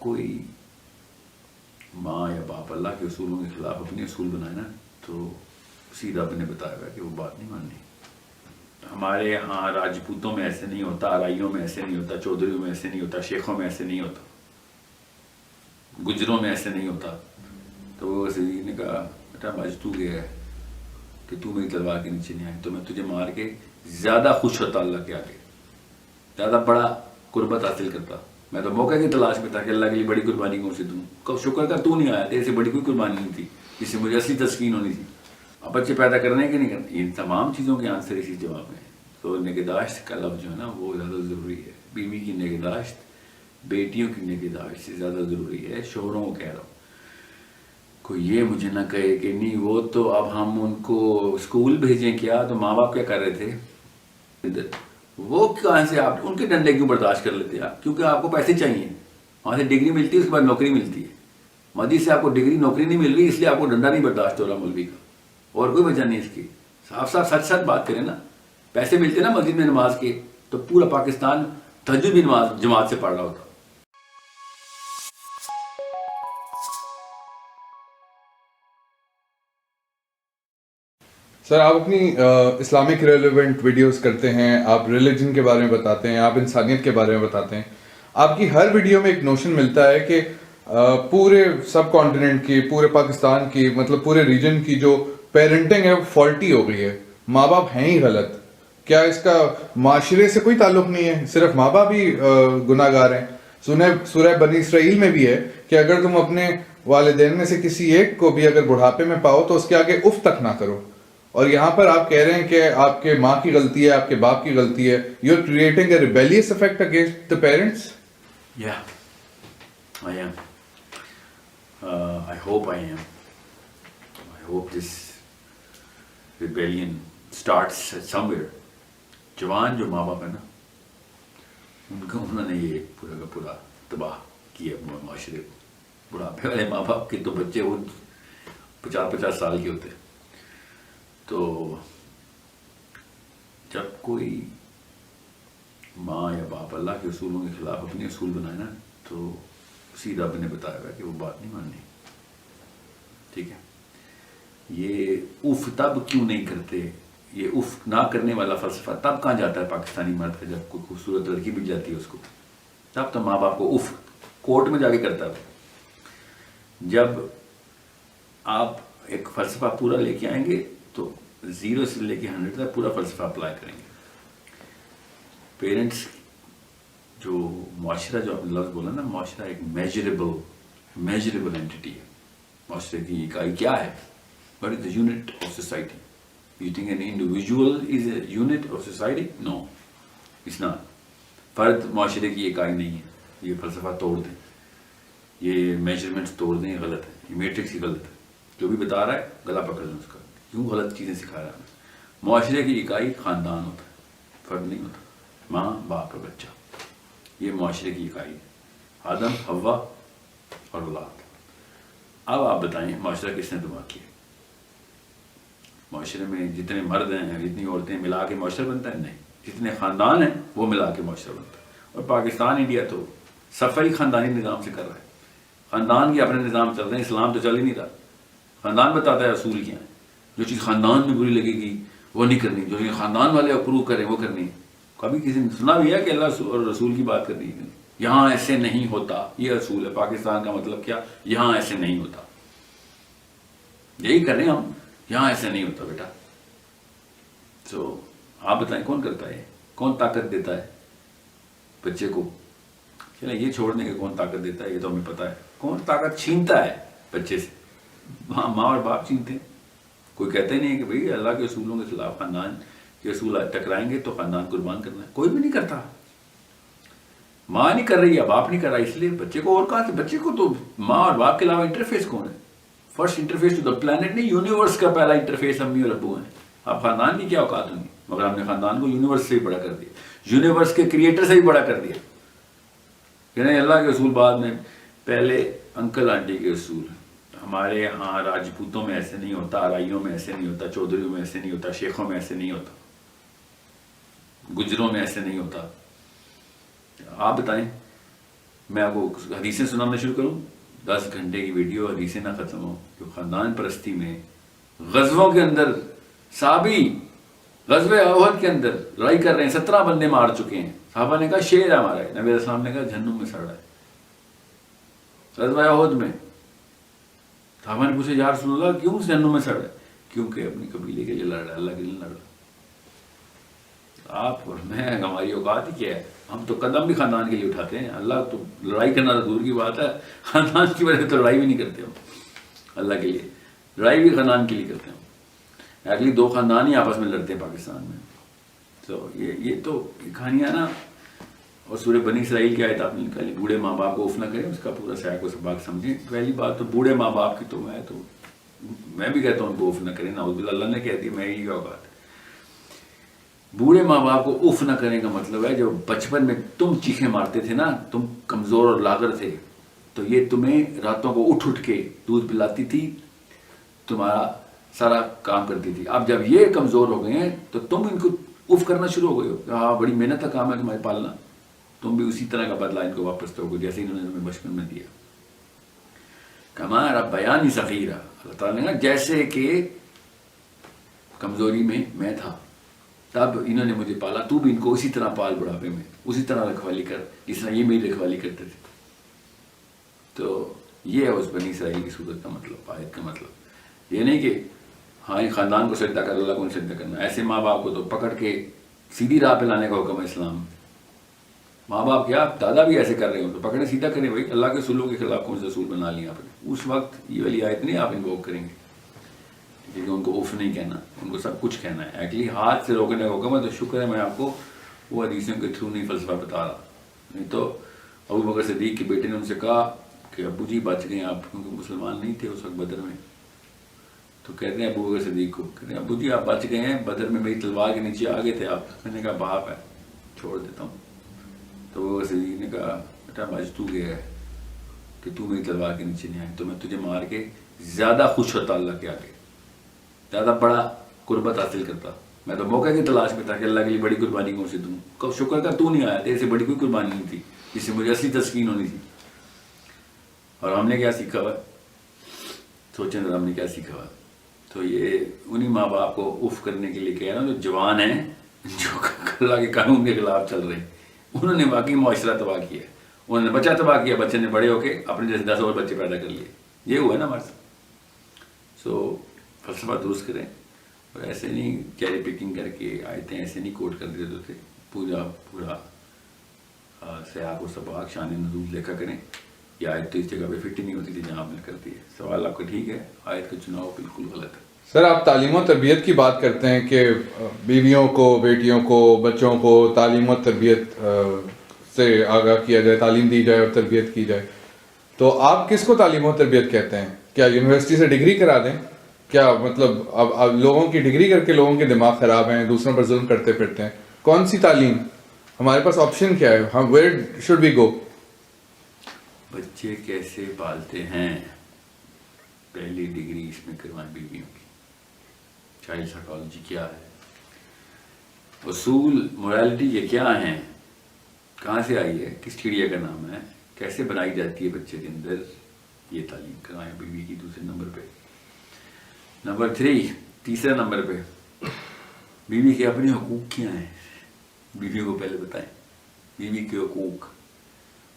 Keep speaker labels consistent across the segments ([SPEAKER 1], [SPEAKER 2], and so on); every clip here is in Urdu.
[SPEAKER 1] کوئی ماں یا باپ اللہ کے اصولوں کے خلاف اپنے اصول بنائے نا تو سیدھا رب نے بتایا ہوا کہ وہ بات نہیں ماننی. ہمارے ہاں راجپوتوں میں ایسے نہیں ہوتا, آرائیوں میں ایسے نہیں ہوتا, چودھریوں میں ایسے نہیں ہوتا, شیخوں میں ایسے نہیں ہوتا, گجروں میں ایسے نہیں ہوتا. تو وہ سید نے کہا بیٹا بج تو گیا ہے کہ تو میری تلوار کے نیچے نہیں آئی تو میں تجھے مار کے زیادہ خوش ہوتا اللہ کے آگے, زیادہ بڑا قربت حاصل کرتا. میں تو موقع کی تلاش میں تھا کہ اللہ کے لیے بڑی قربانی کون سی دوں. کب شکر کر تو نہیں آیا, تیرے سے بڑی کوئی قربانی نہیں تھی جس سے مجھے اصلی تسکین ہونی تھی. اب بچے پیدا کرنے کے نہیں کرنے, ان تمام چیزوں کے آنسر اسی جواب میں. تو نگہداشت کا لفظ جو ہے نا وہ زیادہ ضروری ہے. بیوی کی نگہداشت بیٹیوں کی نگہداشت سے زیادہ ضروری ہے. شوہروں کو کہہ رہا ہوں, کوئی یہ مجھے نہ کہے کہ نہیں وہ تو اب ہم ان کو اسکول بھیجیں کیا, تو ماں باپ کیا کر رہے تھے, وہ کہاں سے آپ ان کے ڈنڈے کیوں برداشت کر لیتے آپ, کیونکہ آپ کو پیسے چاہیے, وہاں سے ڈگری ملتی ہے, اس کے بعد نوکری ملتی ہے. مسجد سے آپ کو ڈگری نوکری نہیں مل رہی اس لیے آپ کو ڈنڈا نہیں برداشت ہو رہا مولوی کا, اور کوئی وجہ نہیں اس کی. صاف صاف سچ سچ بات کریں نا. پیسے ملتے نا مسجد میں نماز کے تو پورا پاکستان تہجد بھی نماز جماعت سے پڑھ رہا ہوتا.
[SPEAKER 2] سر آپ اپنی اسلامک ریلیونٹ ویڈیوز کرتے ہیں, آپ ریلیجن کے بارے میں بتاتے ہیں, آپ انسانیت کے بارے میں بتاتے ہیں. آپ کی ہر ویڈیو میں ایک نوشن ملتا ہے کہ پورے سب کانٹیننٹ کی, پورے پاکستان کی, مطلب پورے ریجن کی جو پیرنٹنگ ہے وہ فالٹی ہو گئی ہے, ماں باپ ہیں ہی غلط. کیا اس کا معاشرے سے کوئی تعلق نہیں ہے, صرف ماں باپ ہی گناہ گار ہیں؟ سورہ بنی اسرائیل میں بھی ہے کہ اگر تم اپنے والدین میں سے کسی ایک کو بھی اگر بڑھاپے میں پاؤ تو اس کے آگے اف تک نہ کرو. اور یہاں پر آپ کہہ رہے ہیں کہ آپ کے ماں کی غلطی ہے, آپ کے باپ کی غلطی ہے. You are creating a rebellious effect against the parents.
[SPEAKER 1] Yeah, I am. I hope I am. I hope this rebellion starts somewhere. جوان جو ماں باپ ہے نا انہوں نے یہ پورا کا پورا تباہ کیا معاشرے کو. بڑھاپے والے ماں باپ کے تو بچے وہ 50 سال کے ہوتے. تو جب کوئی ماں یا باپ اللہ کے اصولوں کے خلاف اپنے اصول بنائے نا تو سیدھا رب نے بتایا ہوا کہ وہ بات نہیں ماننی. ٹھیک ہے, یہ اف تب کیوں نہیں کرتے, یہ اف نہ کرنے والا فلسفہ تب کہاں جاتا ہے پاکستانی مرد کا جب کوئی خوبصورت لڑکی مل جاتی ہے اس کو, تب تو ماں باپ کو اف کورٹ میں جا کے کرتا ہے. جب آپ ایک فلسفہ پورا لے کے آئیں گے تو 0 سے لے کے 100 تک پورا فلسفہ اپلائی کریں گے. پیرنٹس جو معاشرہ, جو آپ نے لفظ بولا نا, معاشرہ ایک میجریبل اینٹیٹی ہے. معاشرے کی اکائی کیا ہے؟ What is the unit of society? You think an individual is a unit of society? No, it's not. فرد معاشرے کی اکائی نہیں ہے. یہ فلسفہ توڑ دیں, یہ میجرمنٹس توڑ دیں, یہ غلط ہے, یہ میٹرکس ہی غلط ہے. جو بھی بتا رہا ہے گلا پکڑ لیں اس کا, کیوں غلط چیزیں سکھا رہا ہے. معاشرے کی اکائی خاندان ہوتا ہے, فرد نہیں ہوتا. ماں باپ اور بچہ, یہ معاشرے کی اکائی ہے. آدم حوا اور اولاد. اب آپ بتائیں معاشرہ کس نے تباہ کیا؟ معاشرے میں جتنے مرد ہیں, جتنی عورتیں ملا کے معاشرہ بنتا ہے؟ نہیں. جتنے خاندان ہیں وہ ملا کے معاشرہ بنتا ہے. اور پاکستان, انڈیا تو صفائی خاندانی نظام سے کر رہا ہے. خاندان کے اپنے نظام چل رہے ہیں, اسلام تو چل ہی نہیں رہا. خاندان بتاتا ہے اصول کیا ہیں. جو چیز خاندان میں بری لگے گی وہ نہیں کرنی, جو چیز خاندان والے اپروو کریں وہ کرنی. کبھی کسی نے سنا بھی ہے کہ اللہ اور رسول کی بات کرنی ہے؟ یہاں ایسے نہیں ہوتا, یہ اصول ہے پاکستان کا. مطلب کیا؟ یہاں ایسے نہیں ہوتا. یہی کر رہے ہیں ہم, یہاں ایسے نہیں ہوتا بیٹا. تو آپ بتائیں کون کرتا ہے, کون طاقت دیتا ہے بچے کو؟ چلیں یہ چھوڑنے کے کون طاقت دیتا ہے یہ تو ہمیں پتہ ہے. کون طاقت چھینتا ہے بچے سے؟ ماں اور باپ چھینتے ہیں. کوئی کہتا ہی نہیں ہے کہ بھئی اللہ کے اصولوں کے خلاف خاندان کے اصول ٹکرائیں گے تو خاندان قربان کرنا ہے. کوئی بھی نہیں کرتا. ماں نہیں کر رہی یا باپ نہیں کر رہا, اس لیے بچے کو اور کہاں سے, بچے کو تو ماں اور باپ کے علاوہ انٹرفیس کون ہے؟ First interface to the planet نہیں, یونیورس کا پہلا انٹرفیس امی اور ابو ہیں. آپ خاندان کی کیا اوقات ہوں گی, مگر ہم نے خاندان کو یونیورس سے بھی بڑا کر دیا, یونیورس کے کریٹر سے بھی بڑا کر دیا. کہ نہیں اللہ کے اصول بعد میں, پہلے انکل آنٹی کے اصول. ہمارے ہاں راجپوتوں میں ایسے نہیں ہوتا, آرائیوں میں ایسے نہیں ہوتا, چودھریوں میں ایسے نہیں ہوتا, شیخوں میں ایسے نہیں ہوتا, گجروں میں ایسے نہیں ہوتا. آپ بتائیں میں آپ کو حدیثیں سنانا شروع کروں، 10 گھنٹے کی ویڈیو، حدیثیں نہ ختم ہو. جو خاندان پرستی میں غزووں کے اندر صحابی غزوہ احد کے اندر لڑائی کر رہے ہیں، 17 بندے مار چکے ہیں. صحابہ نے کہا شیر ہے ہمارا، نبی علیہ السلام نے کہا جہنم میں سڑ رہا ہے. غزوہ احد میں صحابہ نے پوچھا یا رسول اللہ کیوں جہنم میں سڑ رہا ہے؟ کیونکہ اپنی قبیلے کے لیے لڑ رہا ہے، اللہ کے لیے لڑ رہا ہے. آپ اور میں ہماری اوقات ہی کیا ہے؟ ہم تو قدم بھی خاندان کے لیے اٹھاتے ہیں. اللہ تو لڑائی کرنا تو دور کی بات ہے، خاندان کی وجہ سے تو لڑائی بھی نہیں کرتے ہم. اللہ کے لیے لڑائی بھی خاندان کے لیے کرتے ہیں. اگلی 2 خاندان ہی آپس میں لڑتے ہیں پاکستان میں. تو یہ تو کہانیاں نا. اور سورہ بنی اسرائیل کی آیت آپ نے نکالی، بوڑھے ماں باپ کو اف نہ کریں، اس کا پورا سیاق و سباق سمجھیں. پہلی بات تو بوڑھے ماں باپ کی تو میں بھی کہتا ہوں ان کو اف نہ کریں. نعوذ باللہ، اللہ نے کہہ دی میں یہی کا بات. بوڑھے ماں باپ کو اف نہ کرنے کا مطلب ہے جو بچپن میں تم چیخیں مارتے تھے نا، تم کمزور اور لاغر تھے، تو یہ تمہیں راتوں کو اٹھ کے دودھ پلاتی تھی، تمہارا سارا کام کرتی تھی. اب جب یہ کمزور ہو گئے ہیں تو تم ان کو اف کرنا شروع ہو گئے ہو کہ ہاں بڑی محنت کا کام ہے تمہارے پالنا. تم بھی اسی طرح کا بدلہ ان کو واپس دو گے جیسے انہوں نے تمہیں بچپن میں دیا. کما بیانی صغیرہ، اللہ تعالیٰ نے کہا جیسے کہ کمزوری میں میں تھا تب انہوں نے مجھے پالا، تو بھی ان کو اسی طرح پال بڑھاپے میں، اسی طرح رکھوالی کر جس طرح یہ میری رکھوالی کرتے تھے. تو یہ ہے اس بنی اسرائیل کی صورت کا مطلب، آیت کا مطلب. یہ نہیں کہ ہاں یہ خاندان کو سجدہ کر اللہ کو نہیں سجدہ کرنا. ایسے ماں باپ کو تو پکڑ کے سیدھی راہ پہ لانے کا حکم ہے اسلام. ماں باپ کیا دادا بھی ایسے کر رہے ہوں تو پکڑے سیدھا کریں بھائی، اللہ کے سلوک کے خلاف کون سے رسول بنا لیا آپ نے. اس وقت یہ والی آیت نہیں آپ انووک کریں گے کیونکہ ان کو اف نہیں کہنا، ان کو سب کچھ کہنا ہے. ایکچولی ہاتھ سے روکنے کا حکم ہے. تو شکر ہے میں آپ کو وہ حدیثوں کے تھرو نہیں فلسفہ بتا رہا. نہیں تو ابو بکر صدیق کے بیٹے نے ان سے کہا کہ ابو جی بچ گئے آپ، کیونکہ مسلمان نہیں تھے اس وقت بدر میں. تو کہتے ہیں ابو بکر صدیق کو، کہتے ہیں ابو جی آپ بچ گئے ہیں، بدر میں میری تلوار کے نیچے آ گئے تھے آپ. میں نے کہا باپ ہے چھوڑ دیتا ہوں. تو ابو بکر صدیق نے کہا بیٹا بچ تو گیا ہے کہ تو میری تلوار کے نیچے نہیں آئی تو میں تجھے مار کے زیادہ خوش ہوتا اللہ کے آگے، زیادہ بڑا قربت حاصل کرتا. میں تو موقع کی تلاش میں تھا کہ اللہ کے لیے بڑی قربانی کون سی دوں. شکر کر تو نہیں آیا، تیرے سے بڑی کوئی قربانی نہیں تھی جس سے مجھے اصلی تسکین ہونی تھی. اور ہم نے کیا سیکھا ہوا، سوچیں ذرا ہم نے کیا سیکھا ہوا. تو یہ انہی ماں باپ کو اف کرنے کے لیے کہہ رہا ہوں جو جوان ہیں، جو اللہ کے قانون کے خلاف چل رہے ہیں. انہوں نے واقعی معاشرہ تباہ کیا، انہوں نے بچہ تباہ کیا، بچے نے بڑے ہو کے اپنے جیسے 10 اور بچے پیدا کر لیے. یہ ہوا ہے نا ہمارے ساتھ. سو فلسفہ درست کریں اور ایسے نہیں چیری پکنگ کر کے آیتیں ایسے نہیں کوٹ کر دیتے تھے. پورا سیاق و سباق شان نزول دیکھا کریں. یہ آیت تو اس جگہ پہ فٹ ہی نہیں ہوتی تھی جہاں آپ نے کرتی ہے. سوال آپ کا ٹھیک ہے، آیت کا چناؤ بالکل غلط ہے.
[SPEAKER 2] سر آپ تعلیم و تربیت کی بات کرتے ہیں کہ بیویوں کو، بیٹیوں کو، بچوں کو تعلیم و تربیت سے آگاہ کیا جائے، تعلیم دی جائے اور تربیت کی جائے. تو آپ کس کو تعلیم و تربیت کہتے ہیں؟ کیا یونیورسٹی سے ڈگری کرا دیں؟ کیا مطلب اب لوگوں کی ڈگری کر کے لوگوں کے دماغ خراب ہیں، دوسروں پر ظلم کرتے پھرتے ہیں؟ کون سی تعلیم؟ ہمارے پاس آپشن کیا ہے؟ ہم ویئر شوڈ وی گو؟
[SPEAKER 1] بچے کیسے پالتے ہیں، پہلی ڈگری اس میں کروائیں بیویوں کی. چائلڈ سائیکالوجی کیا ہے، اصول مورالٹی یہ کیا ہیں، کہاں سے آئی ہے، کس چڑیا کا نام ہے، کیسے بنائی جاتی ہے بچے کے اندر، یہ تعلیم کروائیں بیوی کی. دوسرے نمبر پہ. نمبر 3، تیسرے نمبر پہ بیوی کے اپنے حقوق کیا ہیں، بیوی کو پہلے بتائیں. بیوی کے حقوق،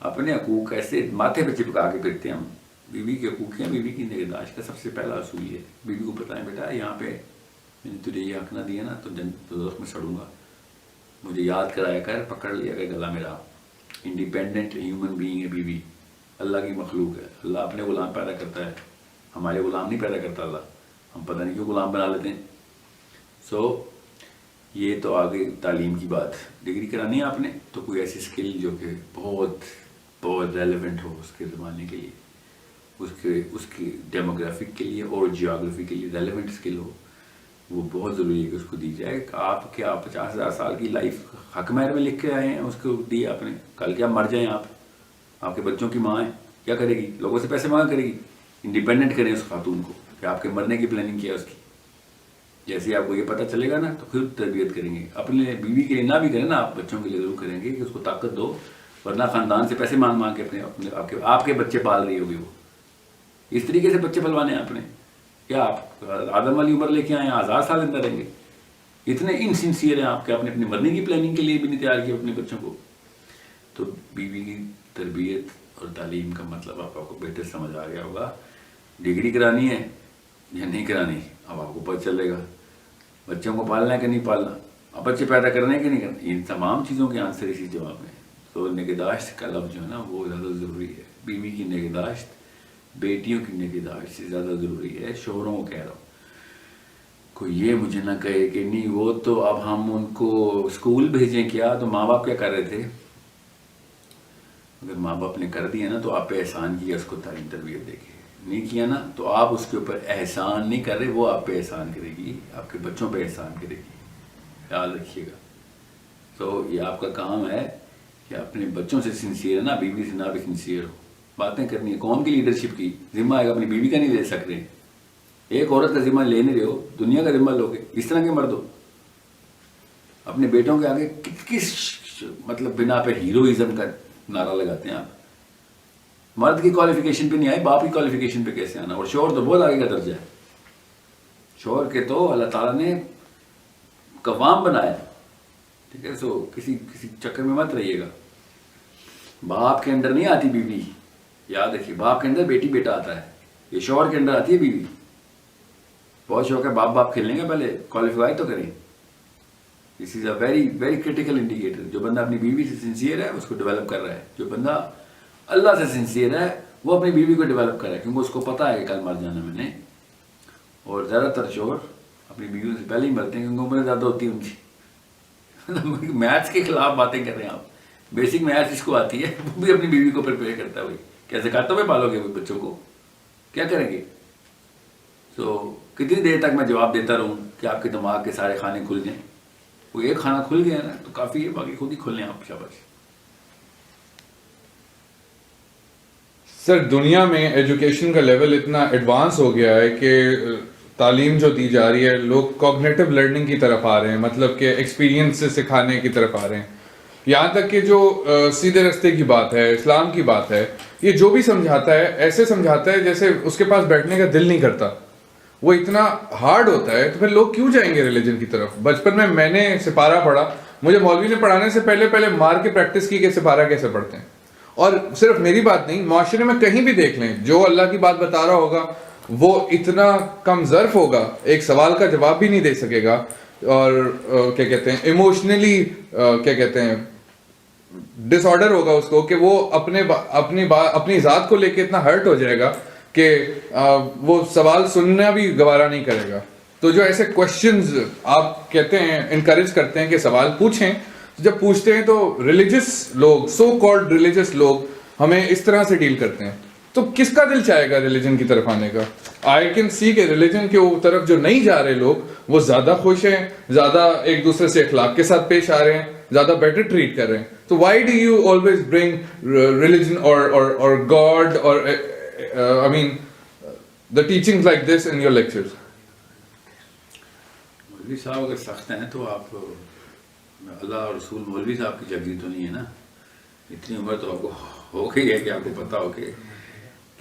[SPEAKER 1] اپنے حقوق ایسے ماتھے پہ چپکا کے پھرتے ہیں ہم. بیوی کے حقوق ہیں، بیوی کی نگہداشت کا سب سے پہلا اصول یہ ہے. بیوی کو بتائیں بیٹا یہاں پہ میں نے تجھے یہ حق نہ دیا نا تو دوزخ میں سڑوں گا، مجھے یاد کرایا کر، پکڑ لیا کر گلا میرا. انڈیپینڈنٹ ہیومن بینگ ہے بیوی، اللہ کی مخلوق ہے. اللہ اپنے غلام پیدا کرتا ہے، ہمارے غلام نہیں پیدا کرتا اللہ. ہم پتہ نہیں کیوں غلام بنا لیتے ہیں. سو یہ تو آگے تعلیم کی بات. ڈگری کرانی ہے آپ نے تو کوئی ایسی اسکل جو کہ بہت بہت ریلیونٹ ہو اس کے زمانے کے لیے، اس کے ڈیموگرافک کے لیے اور جیوگرافی کے لیے ریلیونٹ اسکل ہو، وہ بہت ضروری ہے کہ اس کو دی جائے. آپ کیا 50,000 سال کی لائف حق مہر میں لکھ کے آئے ہیں، اس کو دی آپ نے. کل کیا مر جائیں آپ کے بچوں کی ماں ہیں، کیا کرے گی؟ لوگوں سے پیسے مانگا کرے گی. انڈیپینڈنٹ کریں اس خاتون کو کہ آپ کے مرنے کی پلاننگ کیا اس کی. جیسے آپ کو یہ پتہ چلے گا نا تو خود تربیت کریں گے. اپنے بیوی کے لیے نہ بھی کریں نا، آپ بچوں کے لیے ضرور کریں گے کہ اس کو طاقت دو ورنہ خاندان سے پیسے مانگ کے اپنے آپ کے بچے پال رہی ہوگی وہ. اس طریقے سے بچے پلوانے ہیں آپ نے. کیا آپ آدم والی عمر لے کے آئے ہیں, آزاد سال اندر رہیں گے؟ اتنے انسنسیئر ہیں آپ کے اپنے مرنے کی پلاننگ کے لیے بھی نہیں تیار کیا اپنے بچوں کو. تو بیوی کی تربیت اور تعلیم کا مطلب آپ کو بہتر سمجھ آ گیا ہوگا. ڈگری کرانی ہے یا نہیں کرانی اب آپ کو پتہ چلے گا. بچوں کو پالنا ہے کہ نہیں پالنا, اب بچے پیدا کرنے کہ نہیں کرنے, ان تمام چیزوں کے آنسر اسی جواب میں. تو نگہداشت کا لفظ جو ہے نا وہ زیادہ ضروری ہے. بیوی کی نگہداشت, بیٹیوں کی نگہداشت سے زیادہ ضروری ہے. شوہروں کو کہہ رہا ہوں, کوئی یہ مجھے نہ کہے کہ نہیں وہ تو اب ہم ان کو اسکول بھیجیں کیا, تو ماں باپ کیا کر رہے تھے؟ اگر ماں باپ نے کر دیا نا تو آپ پہ احسان کیا اس کو تعلیم تربیت دے کے, نہیں کیا نا تو آپ اس کے اوپر احسان نہیں کر رہے, وہ آپ پہ احسان کرے گی, آپ کے بچوں پہ احسان کرے گی. یاد رکھیے گا. تو یہ آپ کا کام ہے کہ اپنے بچوں سے سنسیئر ہے نا, بیوی سے نہ بھی سنسیئر ہو. باتیں کرنی ہے قوم کی لیڈرشپ کی, ذمہ ہے اپنی بیوی کا نہیں لے سکتے. ایک عورت کا ذمہ لے نہیں رہے ہو, دنیا کا ذمہ لوگے. اس طرح کے مرد ہو اپنے بیٹوں کے آگے کس مطلب بنا پہ ہیروئزم کا نعرہ لگاتے ہیں آپ. مرد کی کوالیفیکیشن پہ نہیں آئے, باپ کی کوالیفیکیشن پہ کیسے آنا؟ اور شوہر تو بہت آگے کا درجہ ہے. شوہر کے تو اللہ تعالیٰ نے قوام بنایا, ٹھیک ہے. سو کسی چکر میں مت رہیے گا. باپ کے اندر نہیں آتی بیوی, یاد رکھیے. باپ کے اندر بیٹی بیٹا آتا ہے, یہ شوہر کے اندر آتی ہے بیوی. بہت شوق ہے باپ کھیلنے کا, پہلے کوالیفائی تو کریں. This is a very very critical indicator. جو بندہ اپنی بیوی سے سنسیئر ہے اس کو ڈیولپ کر رہا ہے. جو بندہ اللہ سے سنسیئر ہے وہ اپنی بیوی کو ڈیولپ کر رہا ہے, کیونکہ اس کو پتہ ہے کہ کل مر جانا میں نے. اور زیادہ تر شوہر اپنی بیویوں سے پہلے ہی مرتے ہیں کیونکہ عمریں زیادہ ہوتی ہیں ان کی. میتھس کے خلاف باتیں کر رہے ہیں آپ. بیسک میتھس جس کو آتی ہے وہ بھی اپنی بیوی کو پریپیئر کرتا ہے. بھائی کیسے کھاتے ہوئے پالو گے وہ بچوں کو, کیا کریں گے؟ تو کتنی دیر تک میں جواب دیتا رہوں کہ آپ کے دماغ کے سارے کھانے کھل جائیں؟ وہ ایک کھانا کھل گیا نا تو کافی ہے, باقی خود ہی کھل لیں آپ. شاباش.
[SPEAKER 2] سر دنیا میں ایجوکیشن کا لیول اتنا ایڈوانس ہو گیا ہے کہ تعلیم جو دی جا رہی ہے, لوگ کوگنیٹو لرننگ کی طرف آ رہے ہیں, مطلب کہ ایکسپیرینس سے سکھانے کی طرف آ رہے ہیں. یہاں تک کہ جو سیدھے رستے کی بات ہے, اسلام کی بات ہے, یہ جو بھی سمجھاتا ہے ایسے سمجھاتا ہے جیسے اس کے پاس بیٹھنے کا دل نہیں کرتا. وہ اتنا ہارڈ ہوتا ہے, تو پھر لوگ کیوں جائیں گے ریلیجن کی طرف؟ بچپن میں نے سپارہ پڑھا, مجھے مولوی نے پڑھانے سے پہلے مار کے پریکٹس کی کہ سپارہ کیسے پڑھتے ہیں. اور صرف میری بات نہیں, معاشرے میں کہیں بھی دیکھ لیں, جو اللہ کی بات بتا رہا ہوگا وہ اتنا کم ظرف ہوگا, ایک سوال کا جواب بھی نہیں دے سکے گا, اور کیا کہتے ہیں ایموشنلی کیا کہتے ہیں ڈس آرڈر ہوگا اس کو, کہ وہ اپنی ذات کو لے کے اتنا ہرٹ ہو جائے گا کہ وہ سوال سننا بھی گوارا نہیں کرے گا. تو جو ایسے کوشچنز آپ کہتے ہیں انکریج کرتے ہیں کہ سوال پوچھیں, جب پوچھتے ہیں تو ریلیجس لوگ, سو کالڈ ریلیجس لوگ ہمیں اس طرح سے ڈیل کرتے ہیں. تو کس کا دل چاہے گا ریلیجن کی طرف آنے کا؟ آئی کین سی کہ ریلیجن کے طرف جو نہیں جا رہے لوگ وہ زیادہ خوش ہیں, زیادہ ایک دوسرے سے اخلاق کے ساتھ پیش آ رہے ہیں, زیادہ بیٹر ٹریٹ کر رہے ہیں. تو why do you always bring religion اور گاڈ اور I mean the teachings like this in your lectures?
[SPEAKER 1] مولوی صاحب اگر سخت ہیں تو آپ اللہ اور رسول مولوی صاحب کی جگہ تو نہیں ہے نا. اتنی عمر تو آپ کو ہو گئی ہے کہ آپ کو پتہ ہو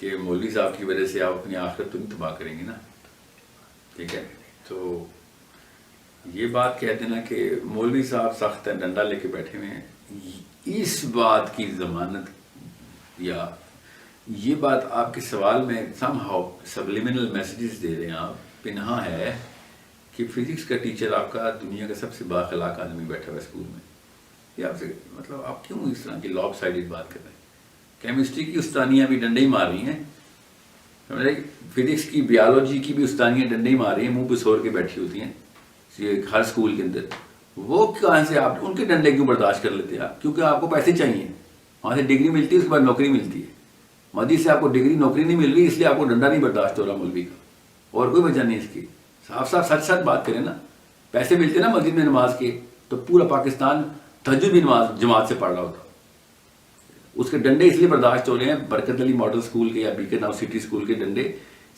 [SPEAKER 1] کہ مولوی صاحب کی وجہ سے آپ اپنی آخرت تو نہیں تباہ کریں گے نا, ٹھیک ہے. تو یہ بات کہتے ہیں نا کہ مولوی صاحب سخت ہیں, ڈنڈا لے کے بیٹھے ہوئے ہیں, اس بات کی ضمانت یا یہ بات آپ کے سوال میں سم ہاؤ سبلیمنل میسیجز دے رہے ہیں آپ, پنہا ہے کہ فزکس کا ٹیچر آپ کا دنیا کا سب سے بااخلاق آدمی بیٹھا ہوا ہے اسکول میں. یہ آپ سے مطلب آپ کیوں اس طرح کی لاب سائڈڈ بات کر رہے ہیں؟ کیمسٹری کی استانیاں بھی ڈنڈے ہی مار رہی ہیں, فزکس کی بیالوجی کی بھی استانیاں ڈنڈے ہی مار رہی ہیں, منہ پہ سور کے بیٹھی ہوتی ہیں ہر اسکول کے اندر. وہ کہاں سے آپ ان کے ڈنڈے کیوں برداشت کر لیتے ہیں آپ؟ کیونکہ آپ کو پیسے چاہیے, وہاں سے ڈگری ملتی ہے, اس کے بعد نوکری ملتی ہے. مودی سے آپ کو ڈگری نوکری نہیں مل رہی, اس لیے آپ کو ڈنڈا نہیں برداشت ہو رہا مولوی کا, اور کوئی وجہ نہیں اس کی. صاف صاف سچ بات کریں نا. پیسے ملتے نا مسجد میں نماز کے تو پورا پاکستان تہجد بھی نماز جماعت سے پڑھ رہا ہوتا. اس کے ڈنڈے اس لیے برداشت ہو رہے ہیں برکت علی ماڈل اسکول کے یا بیکر ناؤ سٹی اسکول کے ڈنڈے,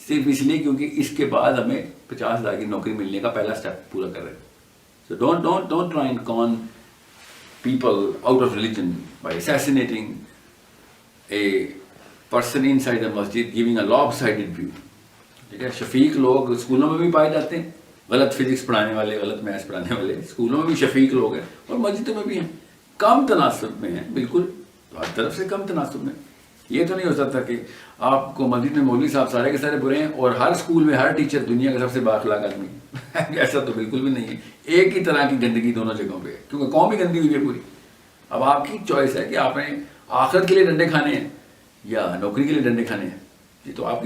[SPEAKER 1] صرف اس لیے کیونکہ اس کے بعد ہمیں 50,000 کی نوکری ملنے کا پہلا اسٹیپ پورا کر رہے ہیں. سو ڈونٹ ٹرائی اینڈ کون people out of religion by assassinating a person inside a masjid, giving a lopsided view. ٹھیک ہے. شفیق لوگ اسکولوں میں بھی پائے جاتے ہیں, غلط فزکس پڑھانے والے, غلط میتھس پڑھانے والے اسکولوں میں بھی شفیق لوگ ہیں, اور مسجدوں میں بھی ہیں. کم تناسب میں ہیں, بالکل ہر طرف سے کم تناسب میں. یہ تو نہیں ہو سکتا کہ آپ کو مسجد میں مولوی صاحب سارے کے سارے برے ہیں اور ہر اسکول میں ہر ٹیچر دنیا کا سب سے بااخلاق آدمی. ایسا تو بالکل بھی نہیں ہے. ایک ہی طرح کی گندگی دونوں جگہوں پہ ہے, کیونکہ قوم ہی گندی ہوئی ہے پوری. اب آپ کی چوائس ہے کہ آپ نے آخرت کے لیے ڈنڈے کھانے ہیں یا نوکری کے لیے ڈنڈے کھانے ہیں. یہ تو آپ